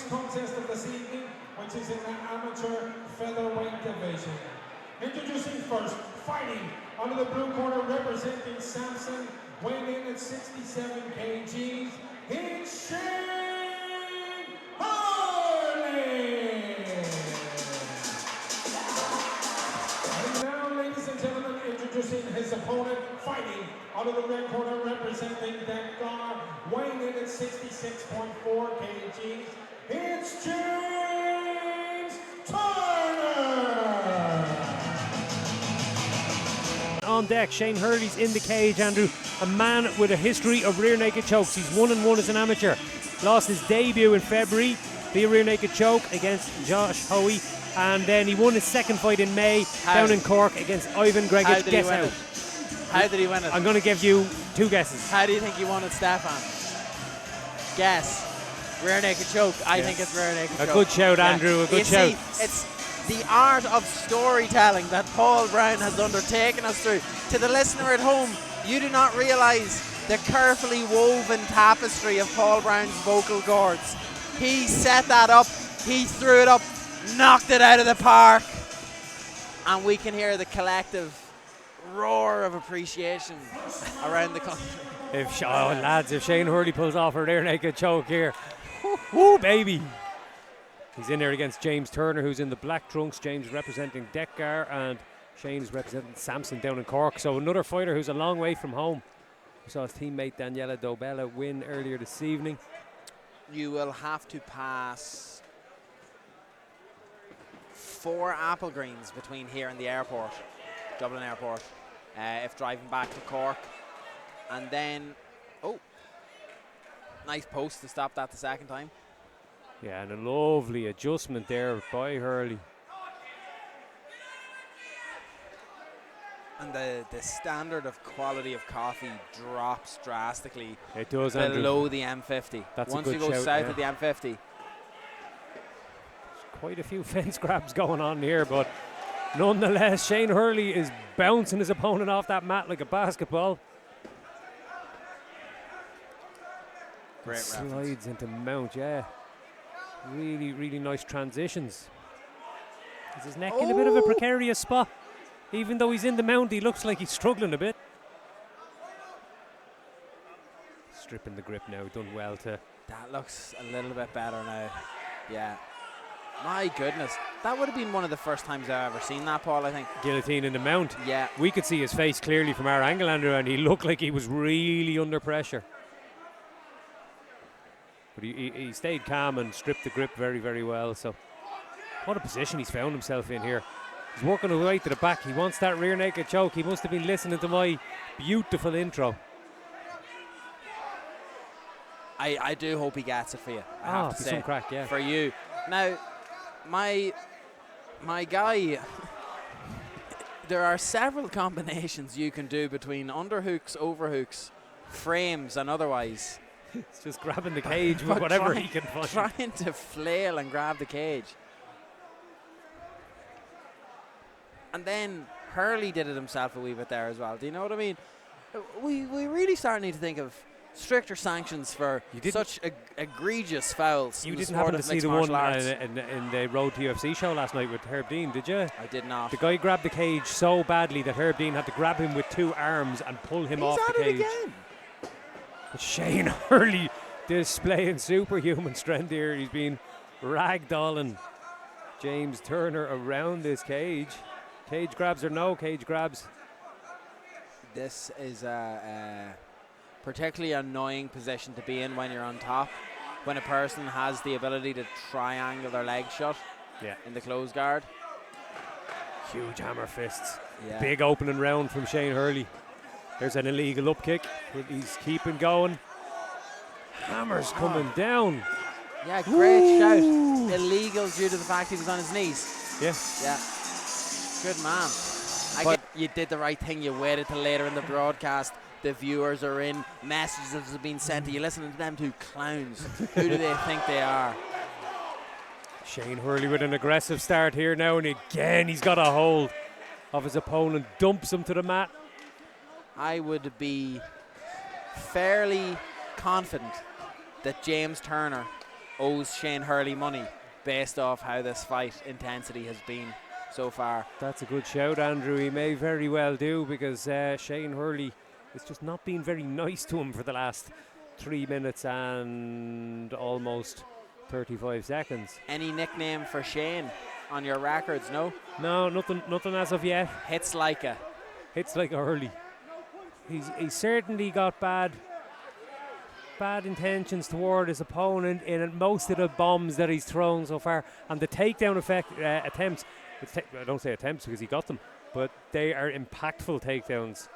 next contest of this evening, which is in the amateur featherweight division. Introducing first, fighting under the blue corner, representing Samson, weighing in at 67 kgs, it's Shane Hurley! And now, ladies and gentlemen, introducing his opponent, fighting under the red corner, representing DecGar, weighing in at 66.4 kgs, it's James Turner! On deck, Shane Hurley's in the cage, Andrew. A man with a history of rear naked chokes. He's 1-1 as an amateur. Lost his debut in February via rear naked choke against Josh Hoey. And then he won his second fight in May down in Cork against Ivan Gregich. Guess how? How did he win it? I'm going to give you two guesses. How do you think he won it, Stefan? Guess. Rear naked choke. I think it's rear naked choke. A good shout, Andrew. A good shout. See, it's the art of storytelling that Paul Brown has undertaken us through. To the listener at home, you do not realise the carefully woven tapestry of Paul Brown's vocal cords. He set that up, he threw it up, knocked it out of the park, and we can hear the collective roar of appreciation around the country. Lads, if Shane Hurley pulls off a rear naked choke here, woo, baby. He's in there against James Turner, who's in the black trunks. James representing DecGar and Shane is representing Samson down in Cork. So another fighter who's a long way from home. We saw his teammate Daniela Dobella win earlier this evening. You will have to pass 4 apple greens between here and the airport, Dublin Airport, if driving back to Cork. And then, nice post to stop that the second time. Yeah, and a lovely adjustment there by Hurley. And the standard of quality of coffee drops drastically. It does, below Andrew. the M50. That's Once a you good go shout, south of the M50. There's quite a few fence grabs going on here, but nonetheless, Shane Hurley is bouncing his opponent off that mat like a basketball. Great Slides reference. into mount, yeah. Really, really nice transitions. Is his neck in a bit of a precarious spot? Even though he's in the mount, he looks like he's struggling a bit. Stripping the grip now, done well to... That looks a little bit better now. Yeah. My goodness. That would have been one of the first times I've ever seen that, Paul, I think. Guillotine in the mount. Yeah. We could see his face clearly from our angle, Andrew, and he looked like he was really under pressure. But he stayed calm and stripped the grip very, very well. So what a position he's found himself in here. He's working his way to the back. He wants that rear naked choke. He must have been listening to my beautiful intro. I do hope he gets it for you. I have to say. Some crack, yeah. For you. Now, my guy, there are several combinations you can do between underhooks, overhooks, frames, and otherwise. It's just grabbing the cage with whatever he can find. Trying to flail and grab the cage. And then Hurley did it himself a wee bit there as well. Do you know what I mean? We really start need to think of stricter sanctions for such egregious fouls. You didn't happen to see the one in the Road to UFC show last night with Herb Dean, did you? I did not. The guy grabbed the cage so badly that Herb Dean had to grab him with 2 arms and pull him off the cage. Again. But Shane Hurley displaying superhuman strength here. He's been ragdolling James Turner around this cage. Cage grabs or no cage grabs? This is a particularly annoying position to be in when you're on top. When a person has the ability to triangle their leg shut in the close guard. Huge hammer fists. Yeah. Big opening round from Shane Hurley. There's an illegal up kick, but he's keeping going. Hammers coming down. Yeah, great shout. Illegal due to the fact he was on his knees. Yeah. Yeah. Good man. I get you did the right thing. You waited till later in the broadcast. The viewers are in. Messages have been sent to you. Listening to them two clowns. Who do they think they are? Shane Hurley with an aggressive start here now, and again he's got a hold of his opponent. Dumps him to the mat. I would be fairly confident that James Turner owes Shane Hurley money based off how this fight intensity has been so far. That's a good shout, Andrew. He may very well do, because Shane Hurley has just not been very nice to him for the last 3 minutes and almost 35 seconds. Any nickname for Shane on your records? No? No, nothing as of yet. Hits like a. Hits like Hurley. He's certainly got bad intentions toward his opponent in most of the bombs that he's thrown so far, and the takedown attempts. I don't say attempts because he got them, but they are impactful takedowns.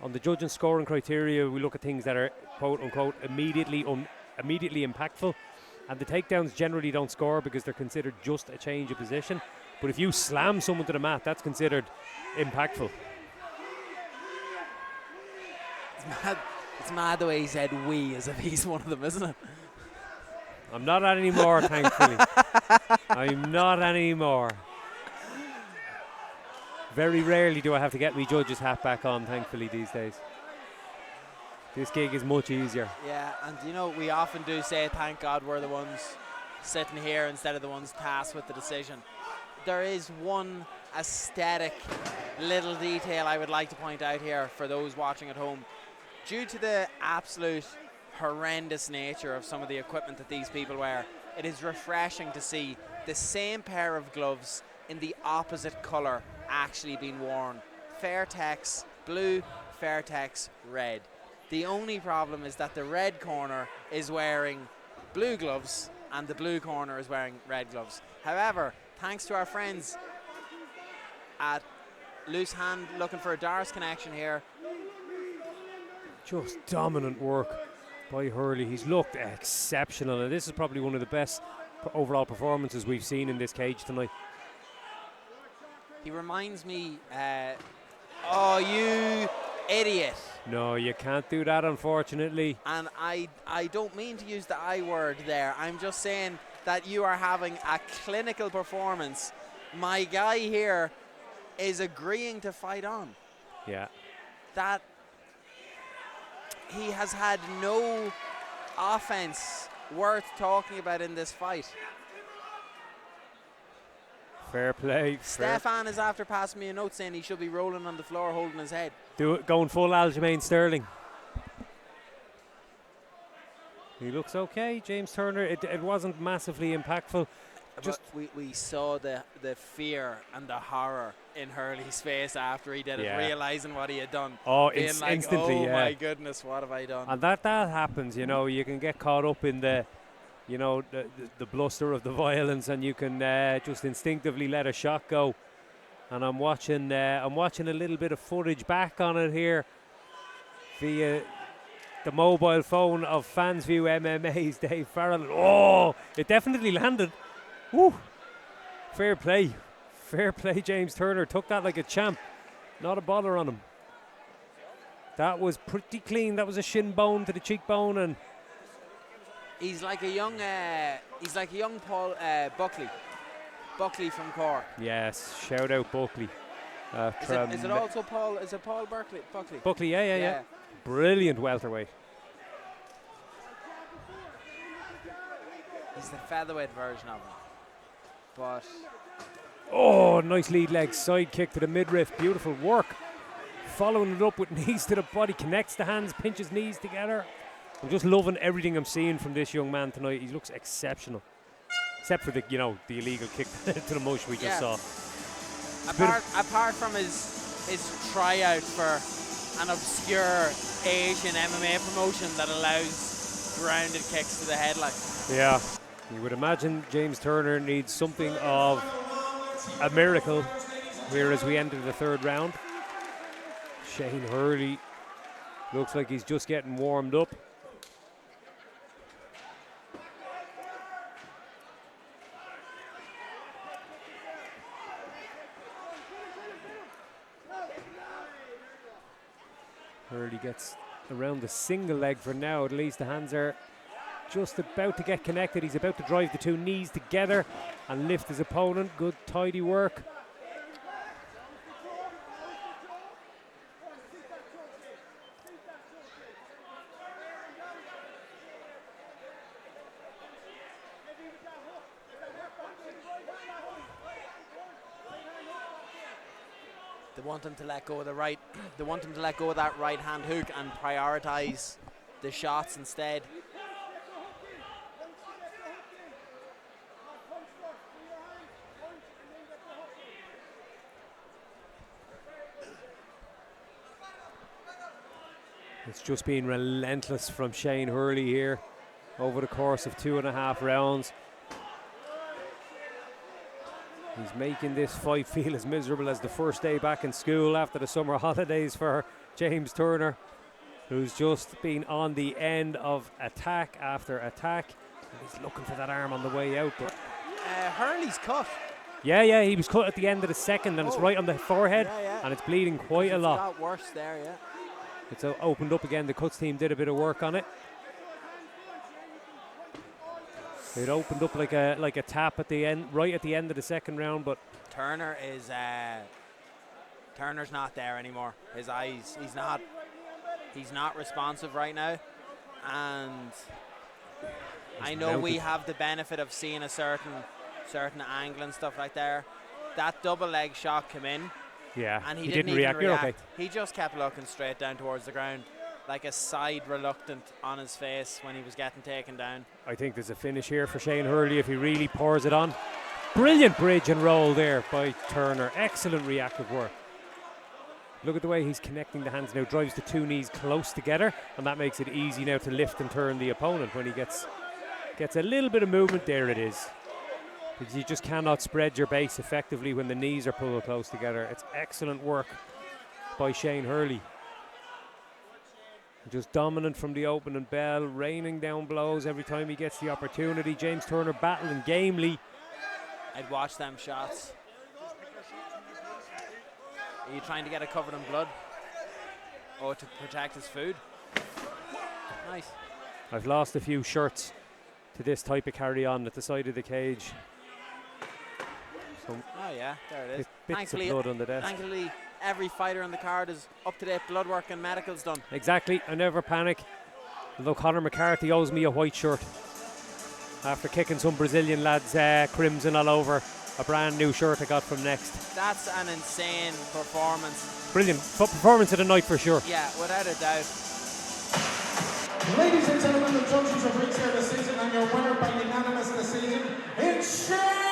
On the judging scoring criteria, we look at things that are quote unquote immediately impactful, and the takedowns generally don't score because they're considered just a change of position. But if you slam someone to the mat, that's considered impactful. It's mad the way he said "we" as if he's one of them, isn't it? I'm not anymore, thankfully. I'm not anymore. Very rarely do I have to get my judge's hat back on, thankfully, these days. This gig is much easier. Yeah, and you know, we often do say, thank God we're the ones sitting here instead of the ones tasked with the decision. There is one aesthetic little detail I would like to point out here for those watching at home. Due to the absolute horrendous nature of some of the equipment that these people wear, it is refreshing to see the same pair of gloves in the opposite colour actually being worn. Fairtex blue, Fairtex red. The only problem is that the red corner is wearing blue gloves and the blue corner is wearing red gloves. However, thanks to our friends at Loose Hand looking for a Doris connection here. Just dominant work by Hurley. He's looked exceptional, and this is probably one of the best overall performances we've seen in this cage tonight. He reminds me, oh, you idiot. No, you can't do that, unfortunately. And I don't mean to use the I word there. I'm just saying that you are having a clinical performance. My guy here is agreeing to fight on. Yeah. That he has had no offense worth talking about in this fight. Fair play. Stefan is after passing me a note saying he should be rolling on the floor holding his head. Do it, going full Aljamain Sterling. He looks okay, James Turner. It wasn't massively impactful. Just we saw the fear and the horror in Hurley's face after he did it, realising what he had done. Oh, like, instantly, oh my goodness, what have I done? And that happens, you know. You can get caught up in the bluster of the violence, and you can just instinctively let a shot go. And I'm watching a little bit of footage back on it here via the mobile phone of Fansview MMA's Dave Farrell. Oh, it definitely landed. Woo! Fair play. Fair play, James Turner. Took that like a champ. Not a bother on him. That was pretty clean. That was a shin bone to the cheekbone, and he's like a young Paul Buckley. Buckley from Cork. Yes, shout out Buckley. Is it also Paul? Is it Paul Buckley? Buckley, yeah. Brilliant welterweight. He's the featherweight version of him. But oh, nice lead leg side kick to the midriff. Beautiful work. Following it up with knees to the body, connects the hands, pinches knees together. I'm just loving everything I'm seeing from this young man tonight. He looks exceptional. Except for the illegal kick to the mush we just saw. Apart from his tryout for an obscure Asian MMA promotion that allows grounded kicks to the head, like. Yeah. You would imagine James Turner needs something of a miracle here as we enter the third round. Shane Hurley looks like he's just getting warmed up. Hurley gets around the single leg for now. At least the hands are just about to get connected. He's about to drive the two knees together and lift his opponent. Good tidy work. They want him to let go of the right. They want him to let go of that right hand hook and prioritize the shots instead. It's just been relentless from Shane Hurley here over the course of 2.5 rounds. He's making this fight feel as miserable as the first day back in school after the summer holidays for James Turner, who's just been on the end of attack after attack. He's looking for that arm on the way out. But Hurley's cut. yeah, he was cut at the end of the second, and it's right on the forehead, Yeah. and it's bleeding quite a lot. It's got worse there, yeah. It's opened up again. The cuts team did a bit of work on it. It opened up like a tap at the end, right at the end of the second round, but Turner is Turner's not there anymore. His eyes, he's not responsive right now, and I know we have the benefit of seeing a certain angle and stuff like that. That double leg shot came in, yeah, and he didn't even react. You're okay. He just kept looking straight down towards the ground, like a side reluctant on his face when he was getting taken down. I think there's a finish here for Shane Hurley if he really pours it on. Brilliant bridge and roll there by Turner. Excellent reactive work. Look at the way he's connecting the hands now. Drives the two knees close together, and that makes it easy now to lift and turn the opponent when he gets a little bit of movement. There it is. Because you just cannot spread your base effectively when the knees are pulled close together. It's excellent work by Shane Hurley. Just dominant from the opening bell, raining down blows every time he gets the opportunity. James Turner battling gamely. I'd watch them shots. Are you trying to get it covered in blood? Oh, to protect his food? Nice. I've lost a few shirts to this type of carry-on at the side of the cage. So Oh yeah, there it is. bits of blood on the desk. Thankfully, every fighter on the card is up-to-date blood work and medical's done. Exactly, I never panic. Although Conor McCarthy owes me a white shirt after kicking some Brazilian lads crimson all over a brand new shirt I got from Next. That's an insane performance. Brilliant performance of the night for sure. Yeah, without a doubt. Ladies and gentlemen, the judges have reached their decision, and your winner by unanimous decision, it's Shane